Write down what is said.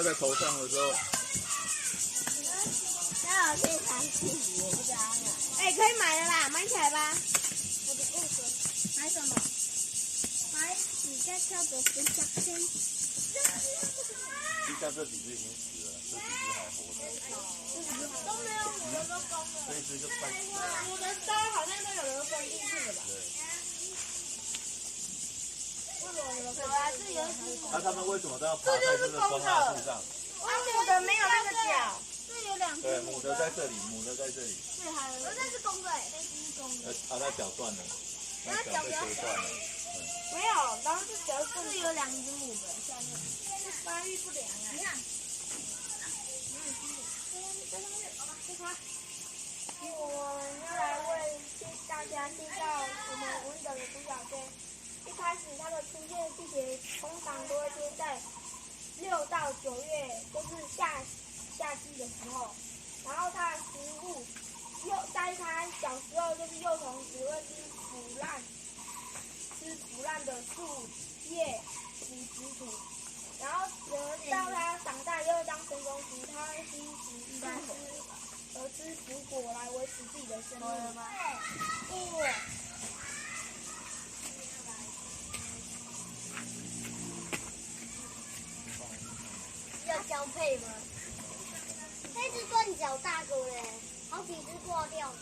在头上的时候，那我可以尝试，我不知道啊。哎，可以买了啦，买起来吧。我的物损，买什么？买你在跳的分享圈。就像这几只已经死了，这几只还活着，都没有母的都公了，这一只就快死了。母的都好像都有人分进去了吧？对。为什么你们可以？这有几那他们为什么都要爬在这个松蜡树上？母的没有那个脚。这有两只对，母的在这里，母的在这里。对，还有那是公的哎，那是公的。它脚断了，它脚被折断了。没有，然后是脚是有两只母的，下面发育不良啊。你看，我们要来为大家介绍我们文德的独角仙。一开始它的出现季节通常都会出现在6到9月，就是夏季的时候。然后它的食物在它小时候就是幼虫只会吃腐烂的树叶、腐殖土。然后到它长大以后当成虫时，它会吸食树枝而吃腐果来维持自己的生命。要交配吗？那只断脚大哥嘞，好几只挂掉的。